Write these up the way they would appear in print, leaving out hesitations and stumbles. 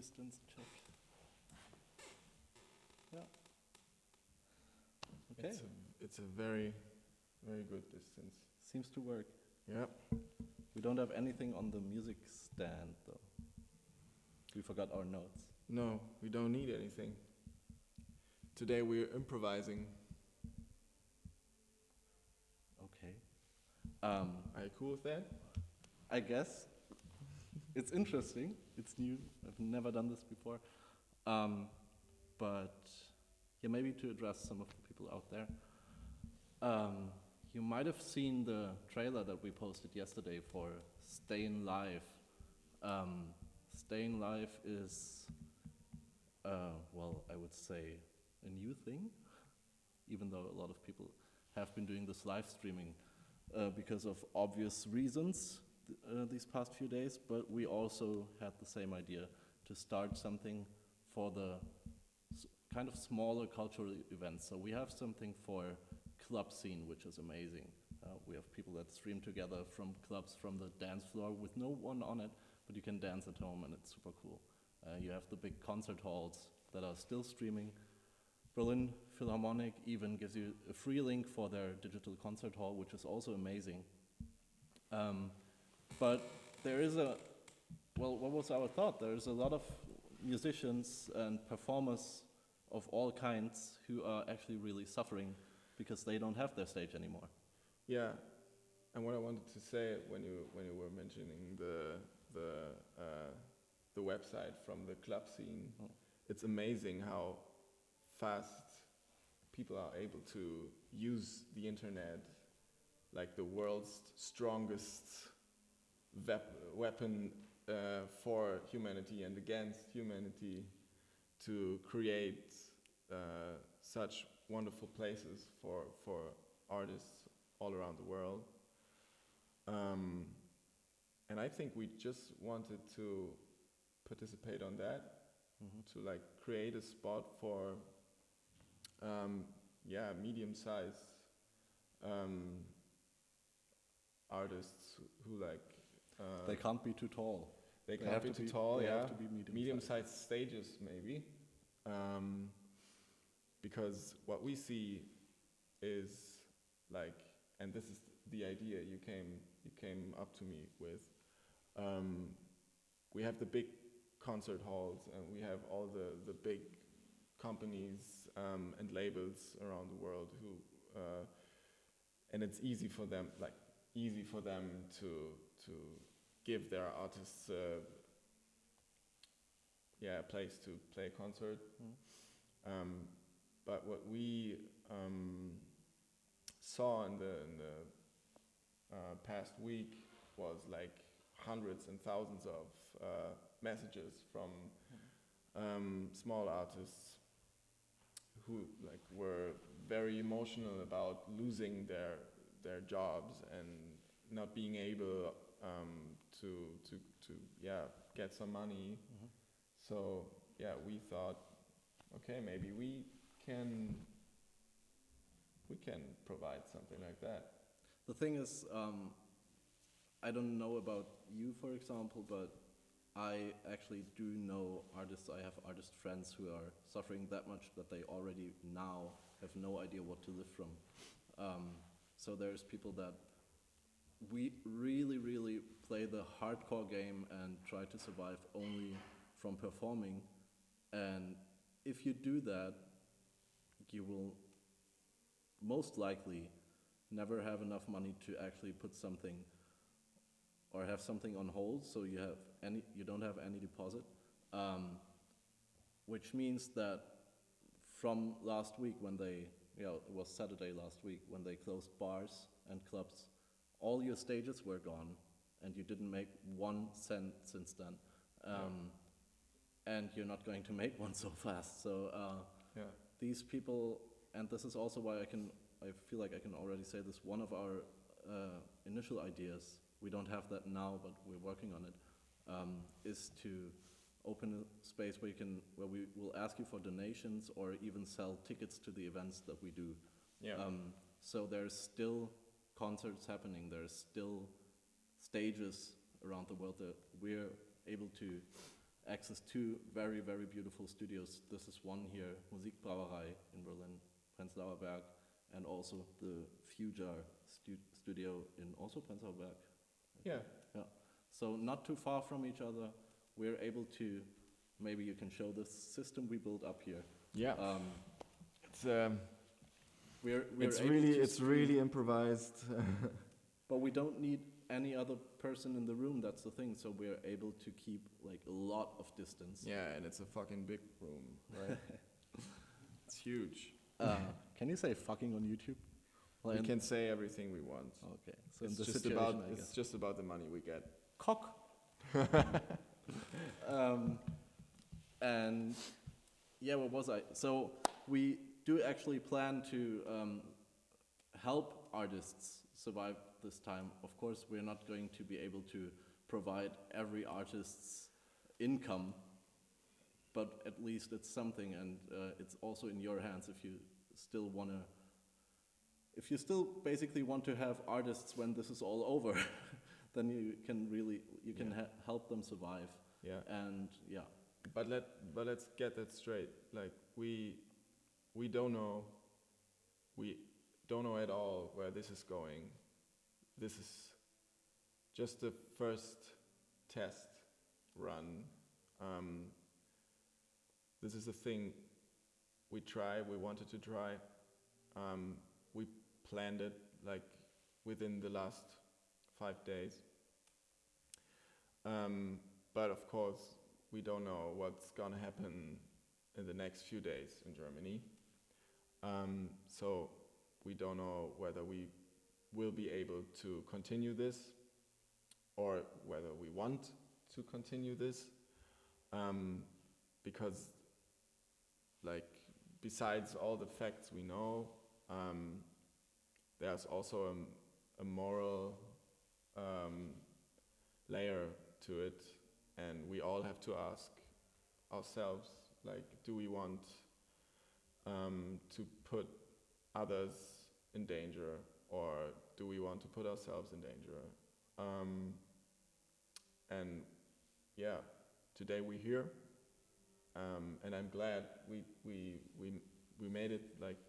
distance check. Yeah. Okay. It's a very, very good distance. Seems to work. Yeah. We don't have anything on the music stand though. We forgot our notes. No, we don't need anything. Today we're improvising. Okay. Are you cool with that? I guess it's interesting. It's new. I've never done this before. But yeah, maybe to address some of the people out there. You might have seen the trailer that we posted yesterday for Staying Live. Staying Live is, well, I would say a new thing, even though a lot of people have been doing this live streaming because of obvious reasons these past few days, but we also had the same idea to start something for the kind of smaller cultural events. So we have something for club scene, which is amazing. We have people that stream together from clubs, from the dance floor with no one on it, but you can dance at home and it's super cool. You have the big concert halls that are still streaming. Berlin Philharmonic even gives you a free link for their digital concert hall, which is also amazing. But there is well, what was our thought? There's a lot of musicians and performers of all kinds who are actually really suffering because they don't have their stage anymore. Yeah, and what I wanted to say when you were mentioning the website from the club scene, it's amazing how fast people are able to use the internet, like the world's strongest weapon for humanity and against humanity, to create such wonderful places for artists all around the world. And I think we just wanted to participate on that, to like create a spot for medium-sized artists who like They can't be too tall. They can't be too tall, they yeah. have to be Medium-sized stages, maybe. Because what we see is like, and this is the idea you came up to me with. We have the big concert halls, and we have all the big companies and labels around the world who, and it's easy for them to give their artists a place to play a concert. But what we saw in the past week was like hundreds and thousands of messages from small artists who like were very emotional about losing their jobs and not being able to get some money. So we thought, okay, maybe we can provide something like that. The thing is, I don't know about you, for example, but I actually do know artists. I have artist friends who are suffering that much that they already now have no idea what to live from. So there's people that we really, really play the hardcore game and try to survive only from performing. And if you do that, you will most likely never have enough money to actually put something or have something on hold, so you don't have any deposit, which means that from last week when it was Saturday last week when they closed bars and clubs, all your stages were gone and you didn't make 1 cent since then. And you're not going to make one so fast. So these people, and this is also why I feel like I can already say this, one of our initial ideas, we don't have that now, but we're working on it, is to open a space where we will ask you for donations or even sell tickets to the events that we do. So there's still concerts happening, there's still stages around the world that we're able to access to very, very beautiful studios. This is one here, Musikbrauerei in Berlin, Prenzlauer Berg, and also the Fujar studio in also Prenzlauer Berg. Yeah. Yeah. So not too far from each other, we're able to, maybe you can show this system we built up here. Yeah. It's we're it's able really to it's stream, really improvised. but we don't need any other person in the room. That's the thing. So we're able to keep like a lot of distance. Yeah, and it's a fucking big room, right? It's huge. Can you say fucking on YouTube? Well, We in- can say everything we want. Okay. So in It's this just situation, about I it's guess. just about the money we get. Cock. And yeah, what was I? So we do actually plan to help artists survive this time. Of course, we're not going to be able to provide every artist's income, but at least it's something, and it's also in your hands if you still want to. If you still basically want to have artists when this is all over, then you can really help them survive. Yeah. And yeah, But let's get that straight. Like we don't know at all where this is going. This is just the first test run. This is a thing we wanted to try. We planned it like within the last 5 days. But of course, we don't know what's gonna happen in the next few days in Germany. So we don't know whether we will be able to continue this or whether we want to continue this. Because like besides all the facts we know, there's also a moral layer to it, and we all have to ask ourselves, like, do we want to put others in danger, or do we want to put ourselves in danger? And yeah, today we're here, and I'm glad we made it like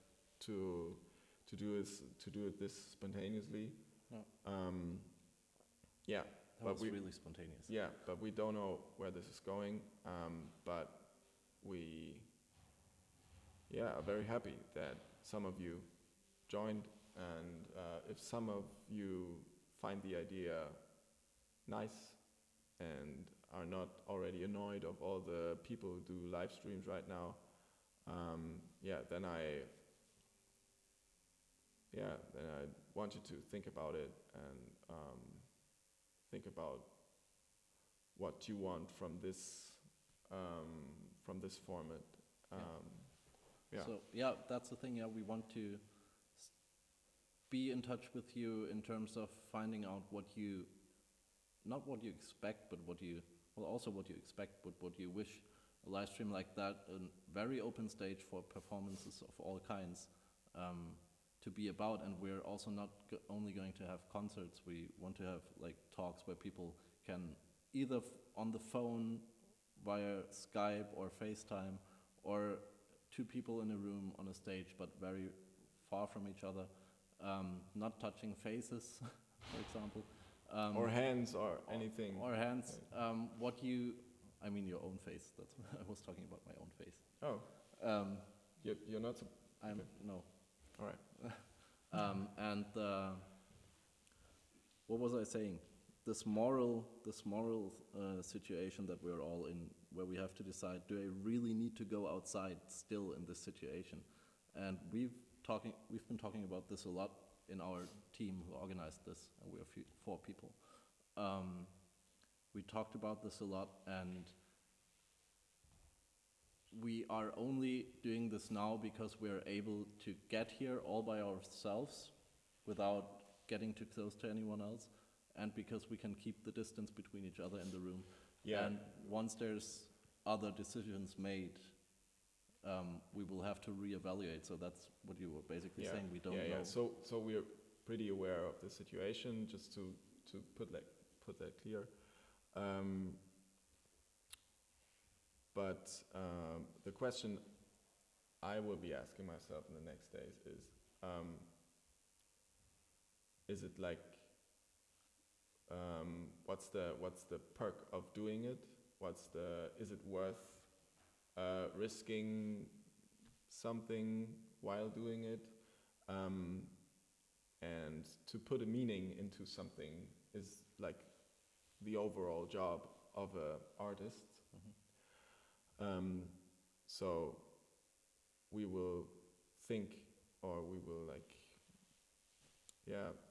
to do it this spontaneously. Yeah. Yeah. That was really spontaneous. Yeah, but we don't know where this is going. But we, are very happy that some of you joined, and if some of you find the idea nice and are not already annoyed of all the people who do live streams right now, then I want you to think about it and think about what you want from this format. So that's the thing. Yeah, we want to be in touch with you in terms of finding out not what you expect, but also what you expect, but what you wish a live stream like that, a very open stage for performances of all kinds, to be about. And we're also not only going to have concerts. We want to have like talks where people can either on the phone, via Skype or FaceTime, or two people in a room on a stage, but very far from each other, not touching faces, for example. Or hands or anything. Or hands. I mean your own face. That's I was talking about my own face. Oh. You're not. No. All right. And what was I saying? This moral situation that we're all in, where we have to decide: do I really need to go outside still in this situation? And we've been talking about this a lot in our team who organized this, and we are 4 people. We talked about this a lot, and we are only doing this now because we're able to get here all by ourselves without getting too close to anyone else, and because we can keep the distance between each other in the room. Yeah. And once there's other decisions made, we will have to reevaluate. So that's what you were basically saying. We don't know. So we're pretty aware of the situation. Just to put that clear. But the question I will be asking myself in the next days is it like, what's the perk of doing it? Is it worth risking something while doing it? And to put a meaning into something is like the overall job of an artist. So we will think, or we will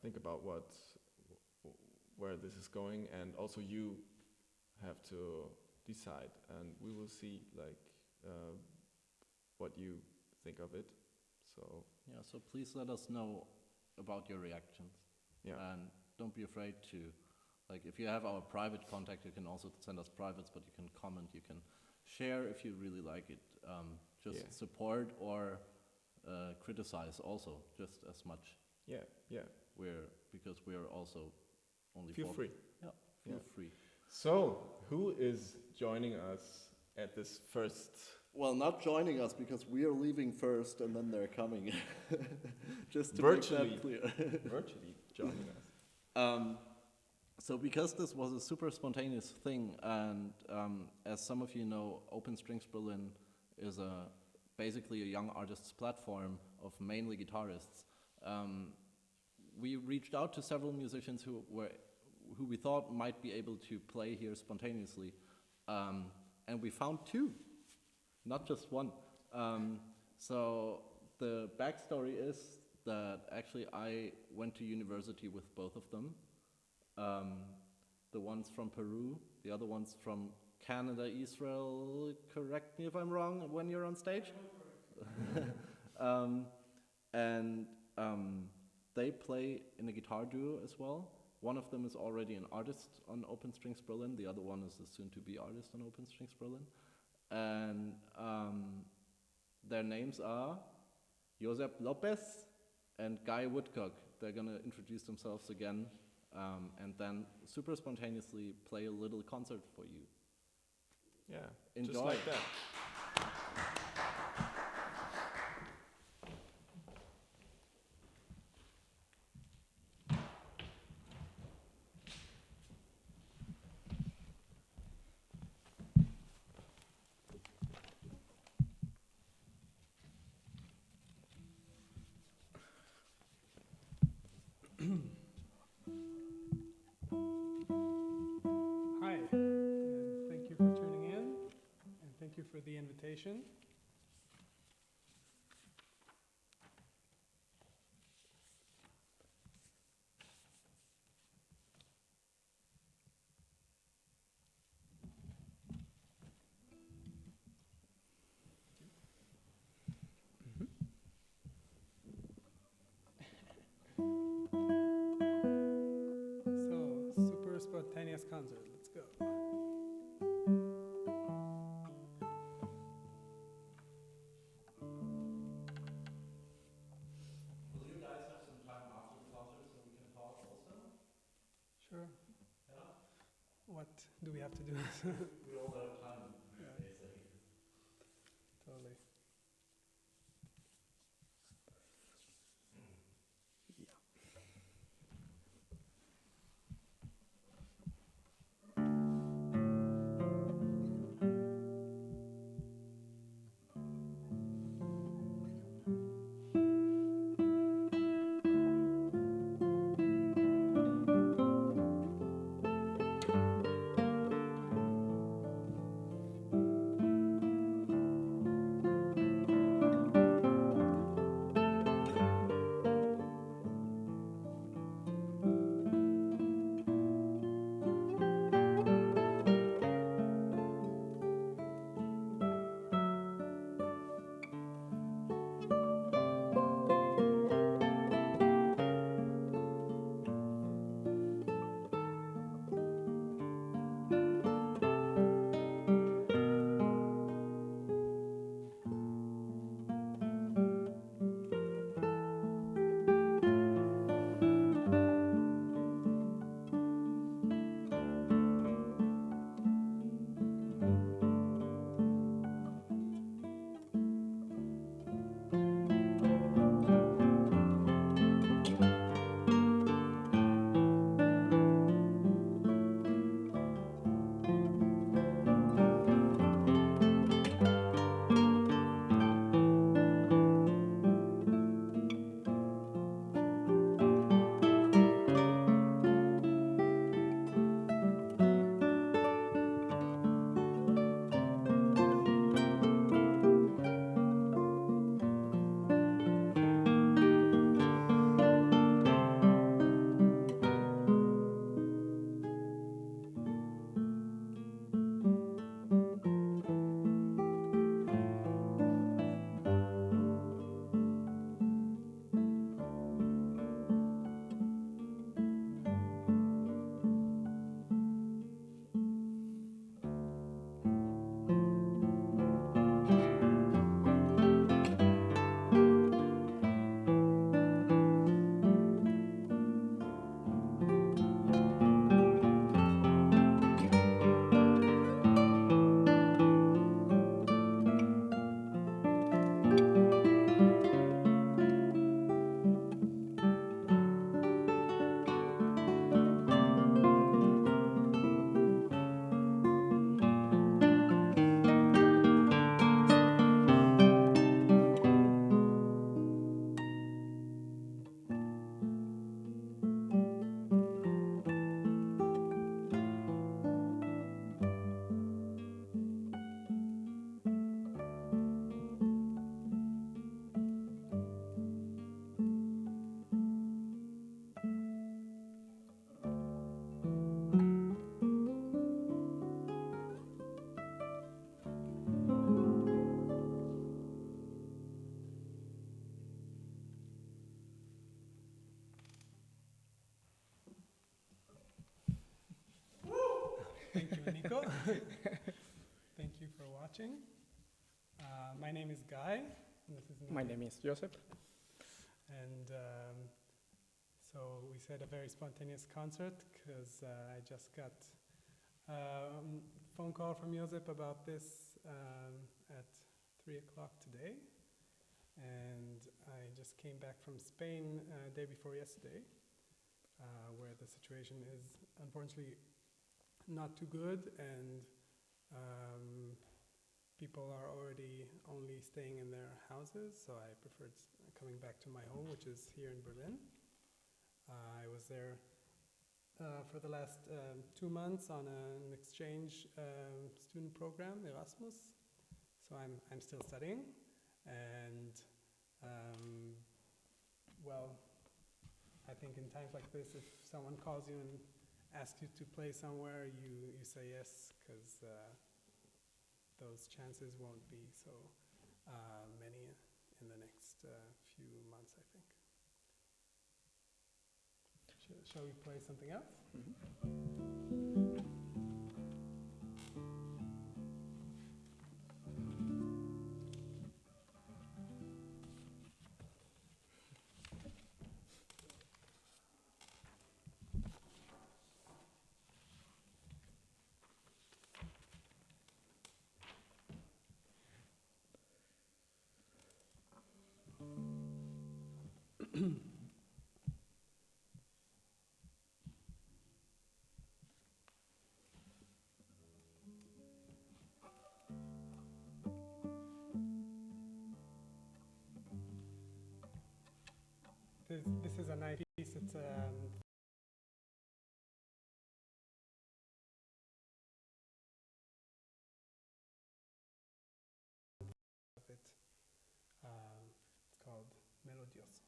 think about where this is going, and also you have to decide, and we will see what you think of it. So Yeah, so please let us know about your reactions. yeah, And don't be afraid to, like, if you have our private contact, you can also send us privates, but you can comment, you can share if you really like it. Just Yeah. support or criticize also, just as much. yeah. Because we're also only Feel free. Yeah, feel Yeah. free. So who is joining us at this first? Well, not joining us because we are leaving first and then they're coming. Just to Virtually. make that clear. Virtually joining us. So because this was a super spontaneous thing, and as some of you know, Open Strings Berlin is basically a young artists platform of mainly guitarists. We reached out to several musicians who we thought might be able to play here spontaneously, and we found two, not just one. So the backstory is that actually I went to university with both of them. The one's from Peru, the other one's from Canada, Israel. Correct me if I'm wrong when you're on stage. They play in a guitar duo as well. One of them is already an artist on Open Strings Berlin. The other one is a soon-to-be artist on Open Strings Berlin. And their names are Josep Lopez and Guy Woodcock. They're going to introduce themselves again and then super spontaneously play a little concert for you. Yeah, Enjoy. just like that. Hi, and thank you for tuning in, and thank you for the invitation. So, super spontaneous concert, let's go. Will you guys have some time after the concert so we can talk also? Sure. Yeah? What do we have to do? We all have time. Yeah. Totally. Thank you, Nico. Thank you for watching. My name is Guy. And this is Nico. My name is Josep. And so we said a very spontaneous concert because I just got a phone call from Josep about this at 3 o'clock today. And I just came back from Spain day before yesterday, where the situation is unfortunately not too good, and people are already only staying in their houses, so I preferred coming back to my home, which is here in Berlin. I was there for the last 2 months on an exchange student program, Erasmus. So I'm still studying, and well, I think in times like this, if someone calls you and asks you to play somewhere, you say yes, because those chances won't be so many in the next few months, I think. Shall we play something else? This is a nice piece. It's it's called Melodios.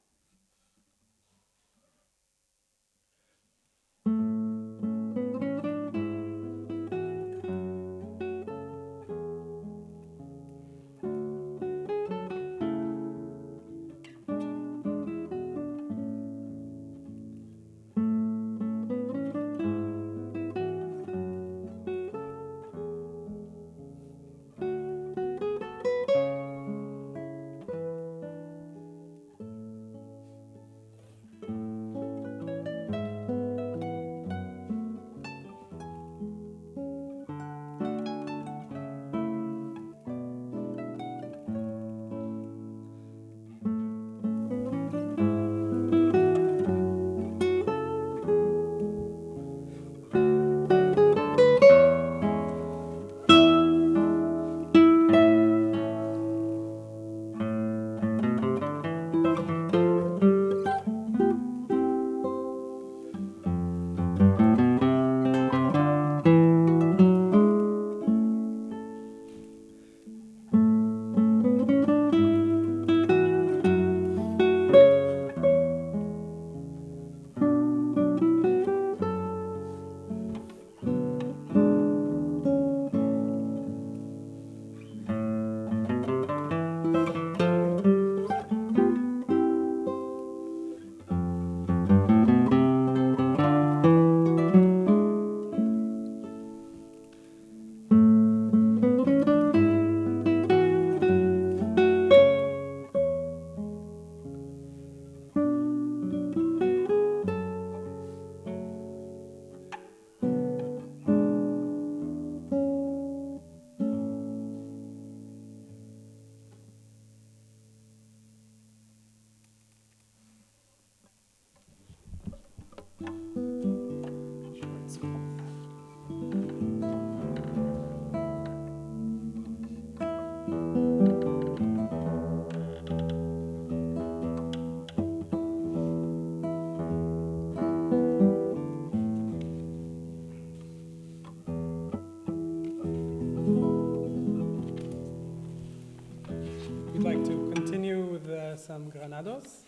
We'd like to continue with some granados.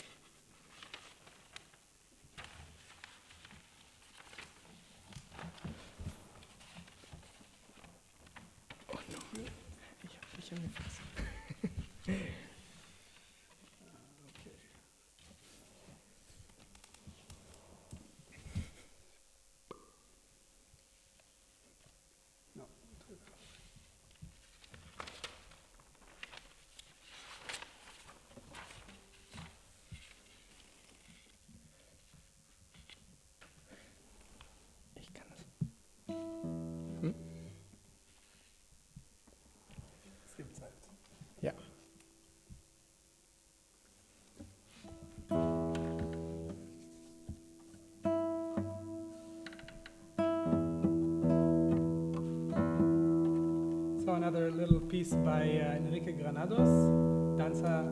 another little piece by Enrique Granados, Danza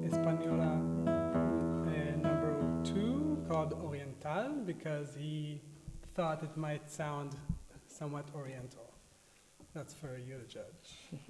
Española number 2, called Oriental, because he thought it might sound somewhat oriental. That's for you to judge.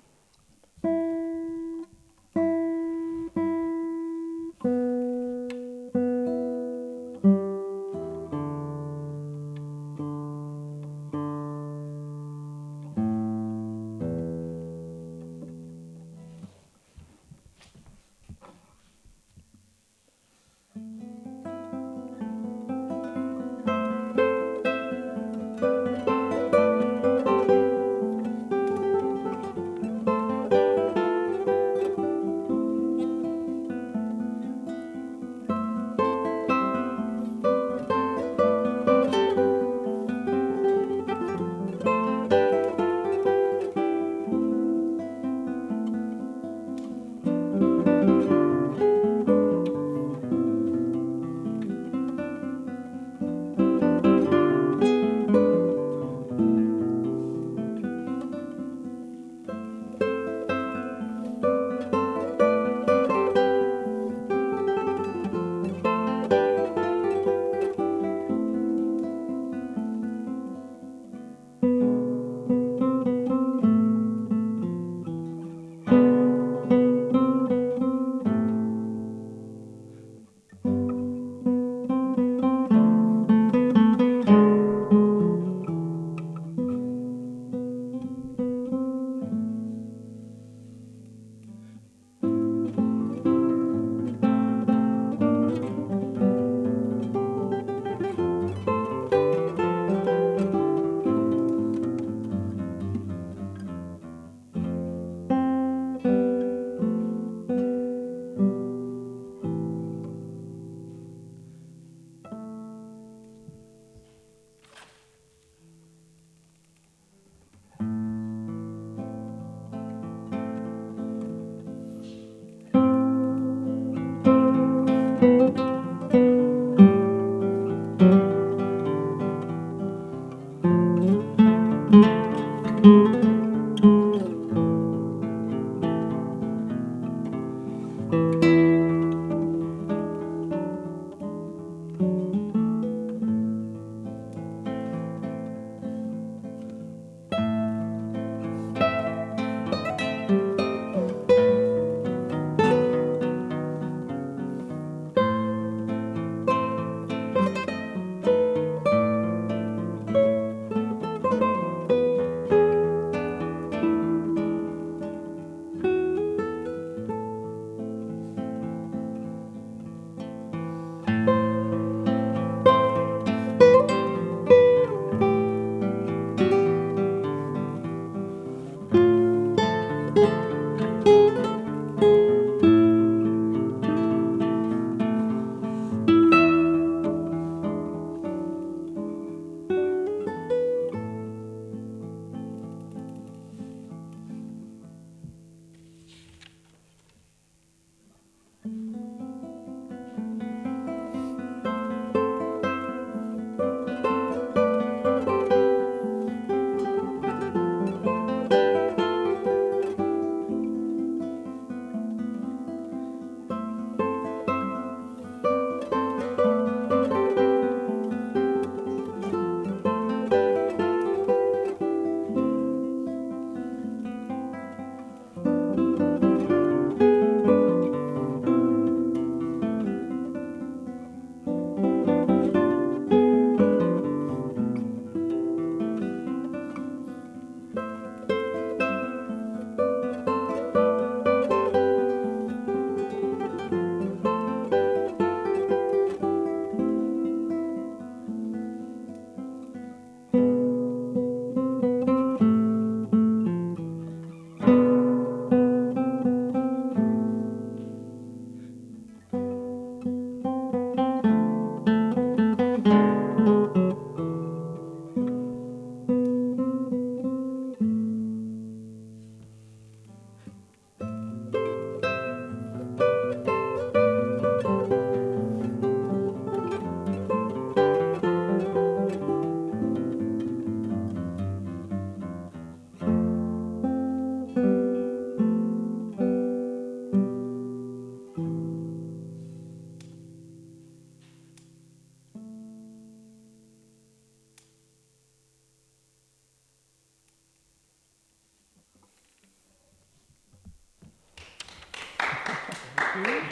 you. Thank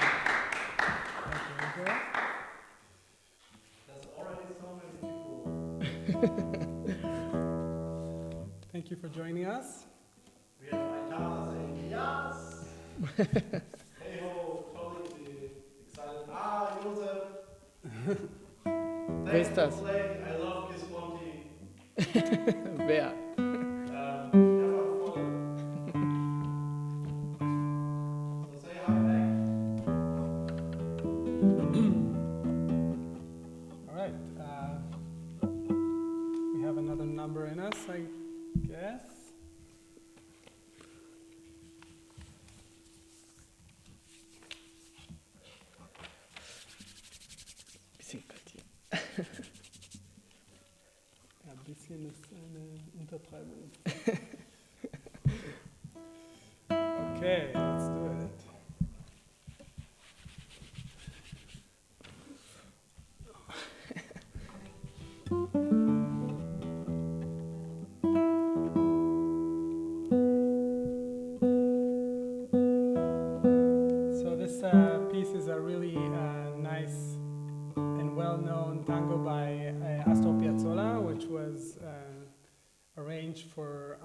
you, Igor. There's already so many people. Thank you for joining us. We have Aitana saying yes. Hey ho, totally excited. Ah, Josef. Thanks ist for das? playing. I love Kiss Monty. Wer? Have fun. So say hi back. All right. We have another number in us, I guess. Bisschen kalt hier. Ja, ein bisschen ist eine Untertreibung. Okay, let's do it. So this piece is a really nice and well-known tango by Astor Piazzolla, which was arranged for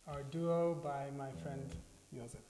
our duo by my friend Josep.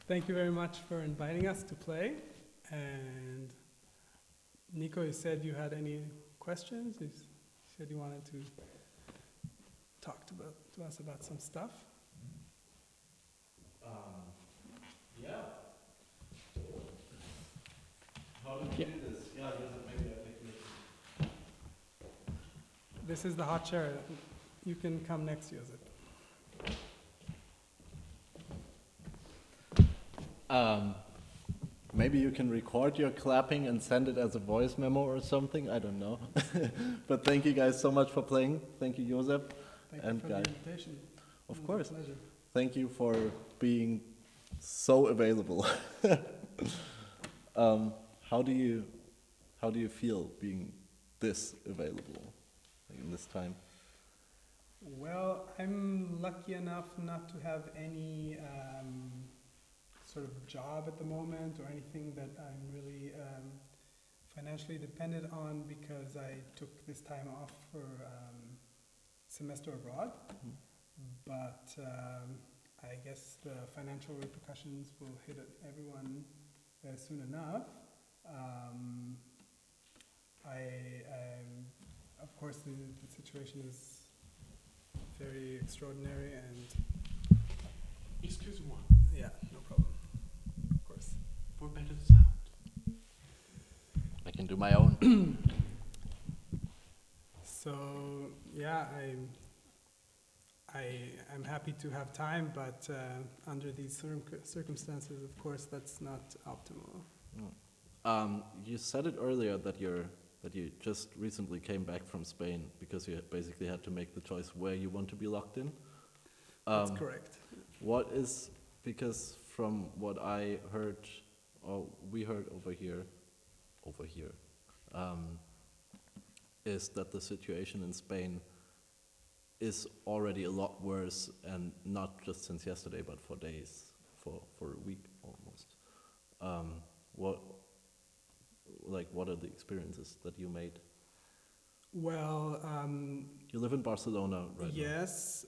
thank you very much for inviting us to play. And Nico, you said you had any questions? You said you wanted to talk to us about some stuff. Yeah. How do we do this? Yeah, maybe I think This is the hot chair. You can come next, Josip. maybe you can record your clapping and send it as a voice memo or something. I don't know. But thank you guys so much for playing. Thank you, Josep. Thank And you for the guys. invitation. Of It was a course. pleasure. Thank you for being so available. How do you feel being this available in this time? Well, I'm lucky enough not to have any sort of job at the moment or anything that I'm really financially dependent on, because I took this time off for semester abroad. But I guess the financial repercussions will hit everyone soon enough. Of course, the situation is very extraordinary, and Excuse me, yeah, no problem. Of course. for better sound. I can do my own. So yeah, I'm happy to have time, but under these circumstances, of course, that's not optimal. You said it earlier that you just recently came back from Spain because you basically had to make the choice where you want to be locked in. That's correct. What is, because from what I heard, or we heard over here, is that the situation in Spain is already a lot worse, and not just since yesterday, but for days, for a week almost. What are the experiences that you made? Well, You live in Barcelona, right? yes,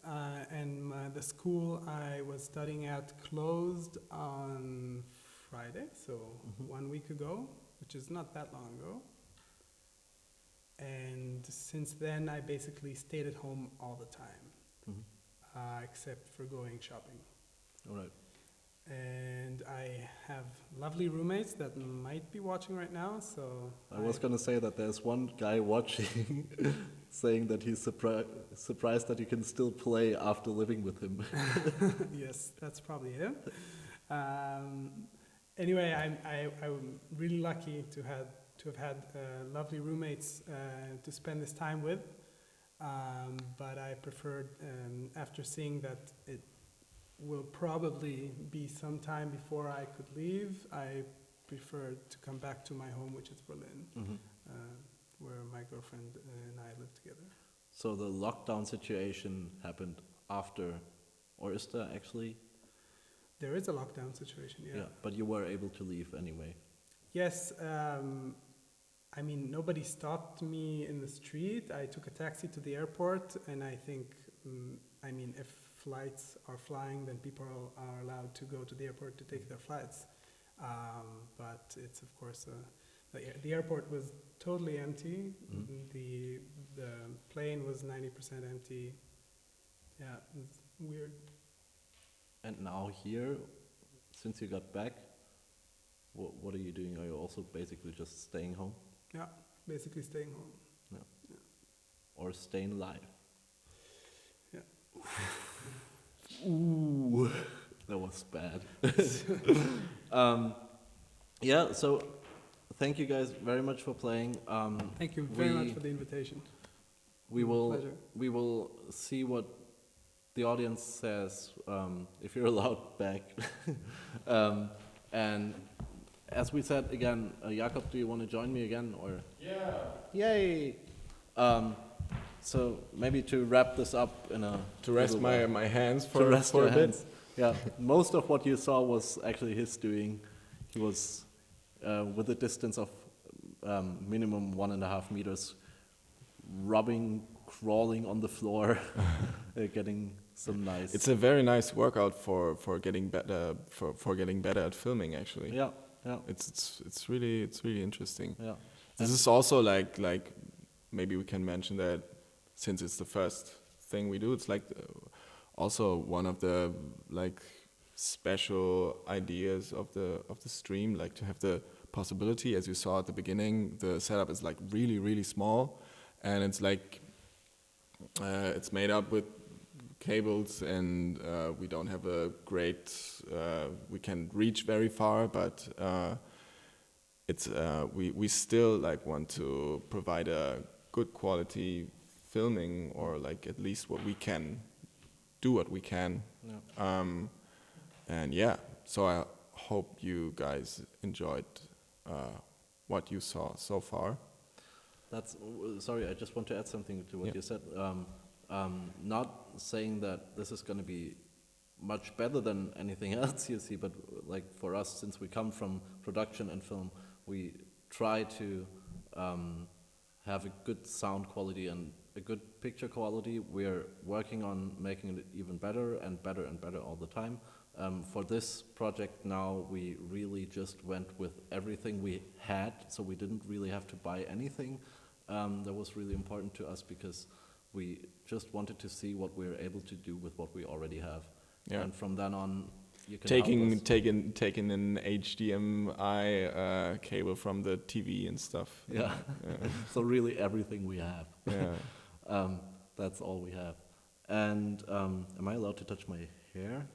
and the school I was studying at closed on Friday, so 1 week ago, which is not that long ago. And since then, I basically stayed at home all the time, except for going shopping. All right. And I have lovely roommates that might be watching right now, so I was gonna say that there's one guy watching, saying that he's surprised that you can still play after living with him. yes, that's probably him. Anyway, I'm really lucky to have had lovely roommates to spend this time with. But I preferred, after seeing that it will probably be some time before I could leave, I preferred to come back to my home, which is Berlin, where my girlfriend and I live together. So the lockdown situation happened after, or is there actually? There is a lockdown situation, yeah. But you were able to leave anyway. Yes, I mean, nobody stopped me in the street. I took a taxi to the airport, and I think, if flights are flying, then people are allowed to go to the airport to take their flights. But it's, of course, the airport was totally empty. The plane was 90% empty. Yeah, it's weird. And now here, since you got back, what are you doing? Are you also basically just staying home? Yeah, basically staying home. Or staying alive? Yeah. Ooh, that was bad. So thank you guys very much for playing. Thank you very much for the invitation. Pleasure. We will see what the audience says, if you're allowed back. And as we said again, Jakob, do you want to join me again, or? Yeah. Yay! So maybe to wrap this up in a To rest little while. my hands To for rest a your bit. hands. Yeah, most of what you saw was actually his doing. He was with a distance of minimum 1.5 meters, rubbing crawling on the floor, getting some nice. It's a very nice workout for getting better for getting better at filming. Actually, yeah, yeah, it's really interesting. yeah. This is also like maybe we can mention that since it's the first thing we do, it's like also one of the like special ideas of the stream, like to have the possibility, as you saw at the beginning, the setup is like really small, and it's like it's made up with cables, and we don't have a great we can reach very far, but it's we still like want to provide a good quality filming, or like at least what we can do what we can. Yeah. And yeah, so I hope you guys enjoyed what you saw so far. That's sorry. I just want to add something to what Yeah. you said. Not saying that this is going to be much better than anything else you see, but like for us, since we come from production and film, we try to have a good sound quality and a good picture quality. We're working on making it even better and better and better all the time. For this project now, we really just went with everything we had, so we didn't really have to buy anything. That was really important to us because we just wanted to see what we're able to do with what we already have. Yeah. And from then on, you can help us. taking an HDMI cable from the TV and stuff. Yeah. Yeah. So really everything we have. Yeah. That's all we have. And am I allowed to touch my hair?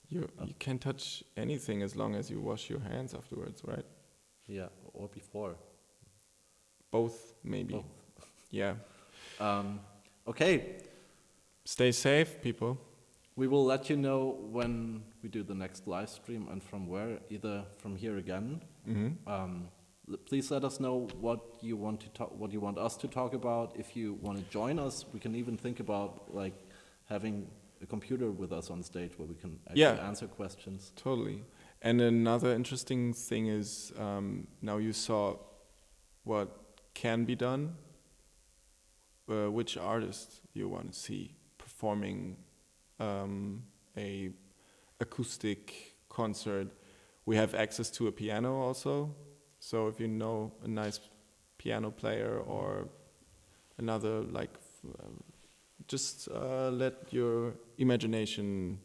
You can touch anything as long as you wash your hands afterwards, right? Yeah, or before. Both, maybe. Both. Yeah. Okay, Stay safe, people. we will let you know when we do the next live stream and from where, either from here again. Please let us know what you want to talk, what you want us to talk about. If you want to join us, we can even think about like having a computer with us on stage where we can actually Yeah. answer questions. Totally. And another interesting thing is now you saw what can be done. Which artist you want to see performing a acoustic concert? We have access to a piano also, so if you know a nice piano player or another, like, just let your imagination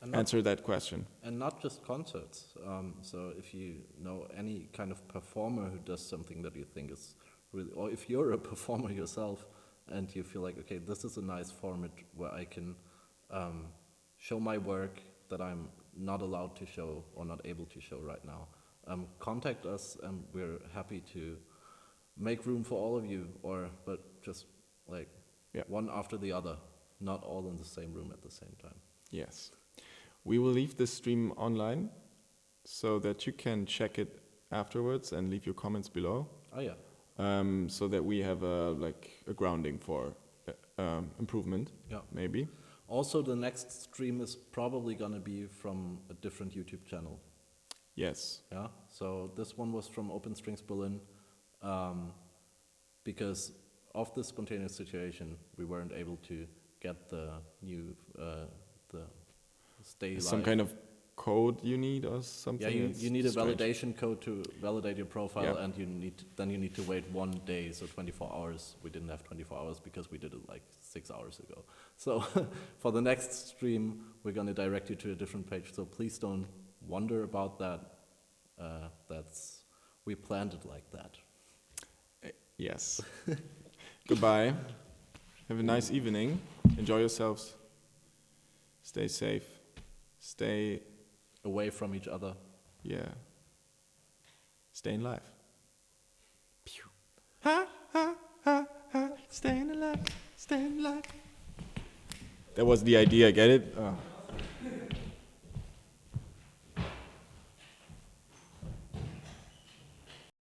And not, answer that question. and not just concerts. So if you know any kind of performer who does something that you think is really, or if you're a performer yourself and you feel like, okay, this is a nice format where I can show my work that I'm not allowed to show or not able to show right now, contact us and we're happy to make room for all of you, but just like one after the other, not all in the same room at the same time. Yes. We will leave this stream online so that you can check it afterwards and leave your comments below. Oh yeah. So that we have a grounding for improvement. Yeah. Maybe. Also, the next stream is probably gonna be from a different YouTube channel. Yes. Yeah. So this one was from Open Strings Berlin, because of the spontaneous situation, we weren't able to get the new the stay live. Some kind of code you need or something. Yeah, It's you need a strange. validation code to validate your profile, Yeah. and you need to wait 1 day, so 24 hours. We didn't have 24 hours because we did it like 6 hours ago. So for the next stream, we're going to direct you to a different page. So please don't wonder about that. We planned it like that. Yes. Goodbye. Have a nice evening. Enjoy yourselves. Stay safe. Stay, Away from each other. yeah. Staying alive. Pew. Ha, ha, ha, ha. Staying alive. Staying alive. That was the idea, get it? Oh.